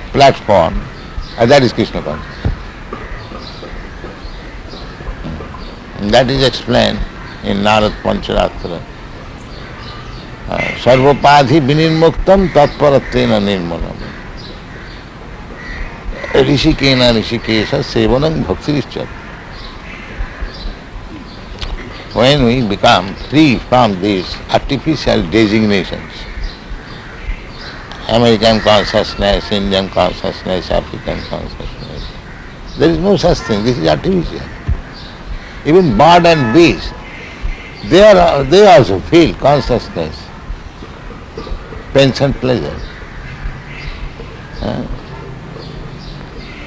platform, and that is Krishna consciousness. And that is explained in Narad Pancharatra. Sarvapadhi vinirmuktam tatparatena nirmanam. Rishikena rishikesha sevanam bhaktirishchat. When we become free from these artificial designations, American consciousness, Indian consciousness, African consciousness, there is no such thing. This is artificial. Even bird and beast, they also feel consciousness, pains and pleasure.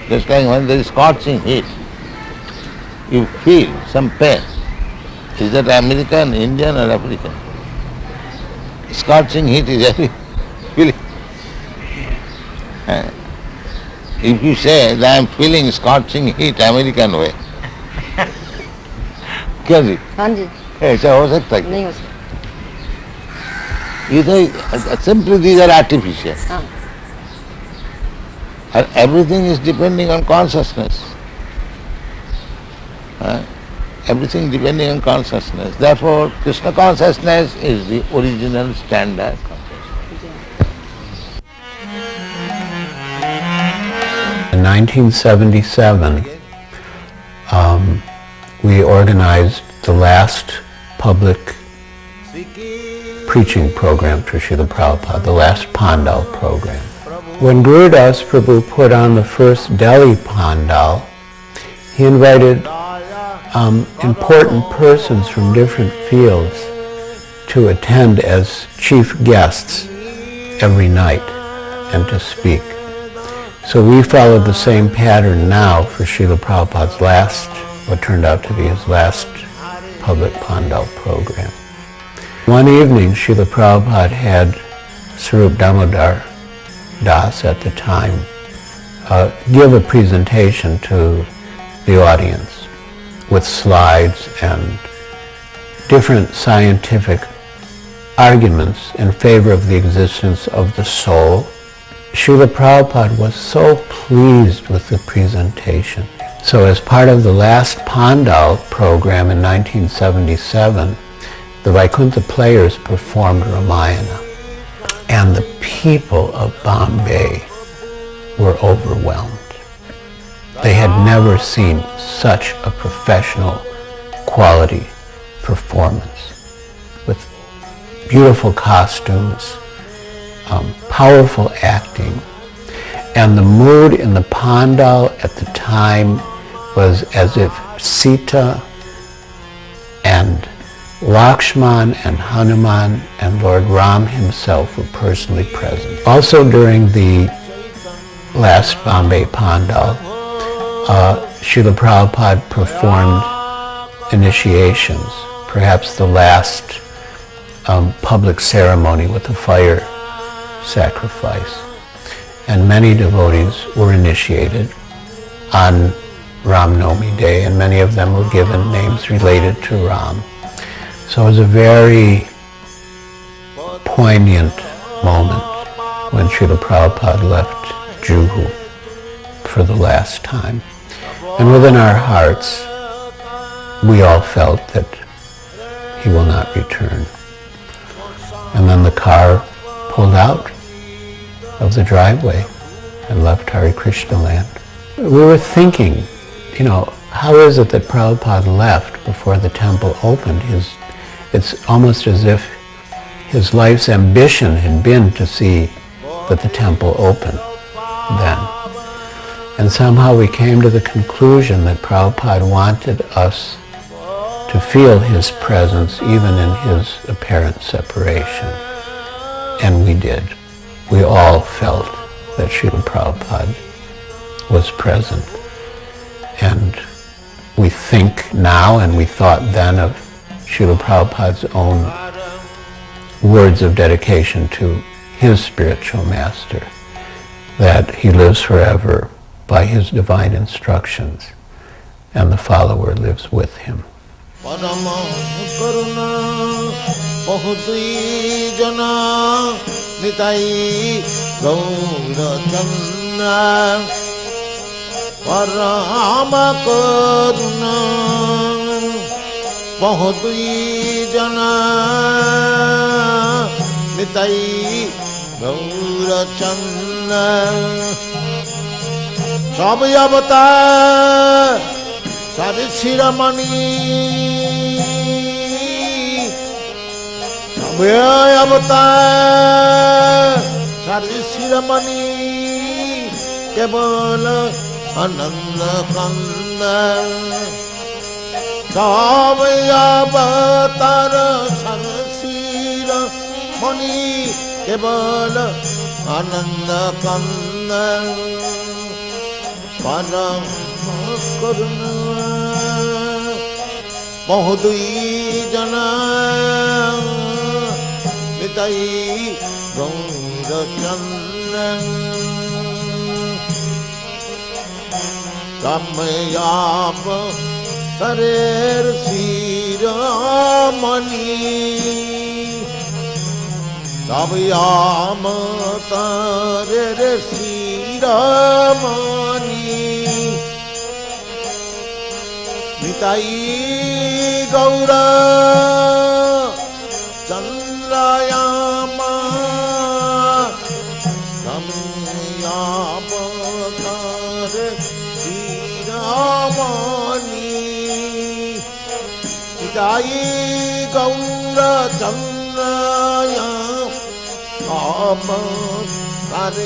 Just like when there is scorching heat, you feel some pain. Is that American, Indian or African? Scorching heat is every feeling. If you say that I am feeling scorching heat American way, क्यों जी? हाँ जी। ऐसा हो सकता है? नहीं हो सकता। Simply these are artificial. हाँ। And everything is depending on consciousness. Everything depending on consciousness. Therefore, Krishna consciousness is the original standard consciousness. In 1977, we organized the last public preaching program for Srila Prabhupada, the last Pandal program. When Gurudas Prabhu put on the first Delhi Pandal, he invited important persons from different fields to attend as chief guests every night and to speak. So we followed the same pattern now for Srila Prabhupada's last, what turned out to be his last public Pandal program. One evening, Srila Prabhupada had Sarup Damodar Das at the time give a presentation to the audience with slides and different scientific arguments in favor of the existence of the soul. Srila Prabhupada was so pleased with the presentation. So as part of the last Pandal program in 1977, the Vaikuntha players performed Ramayana, and the people of Bombay were overwhelmed. They had never seen such a professional quality performance with beautiful costumes, powerful acting, and the mood in the Pandal at the time was as if Sita and Lakshman and Hanuman and Lord Ram himself were personally present. Also during the last Bombay Pandal, Srila Prabhupada performed initiations, perhaps the last public ceremony with a fire sacrifice. And many devotees were initiated on Ram Navami Day, and many of them were given names related to Ram. So it was a very poignant moment when Srila Prabhupada left Juhu for the last time. And within our hearts, we all felt that he will not return. And then the car pulled out of the driveway and left Hare Krishna land. We were thinking, how is it that Prabhupada left before the temple opened? It's almost as if his life's ambition had been to see that the temple opened then. And somehow we came to the conclusion that Prabhupada wanted us to feel his presence even in his apparent separation. And we did. We all felt that Srila Prabhupada was present. And we think now, and we thought then, of Srila Prabhupada's own words of dedication to his spiritual master, that he lives forever by his divine instructions, and the follower lives with him. परम करुणा बहुत जना निताई गौरचंद सब अवतार सारे शिरोमणि सब अवतार सारे शिरोमणि केवल आनंद कंद सब अवतार सारे शिरोमणि केवल आनंद कंद परम करुणा बहुदुई जना निताई गौरचंद तमयाप तरेर शिरोमणि तमयाम तरेर शिरोमणि निताई गौर चंद्रयामा तमयावतार श्रीरामणि निताई गौर चंद्रयामा अवतार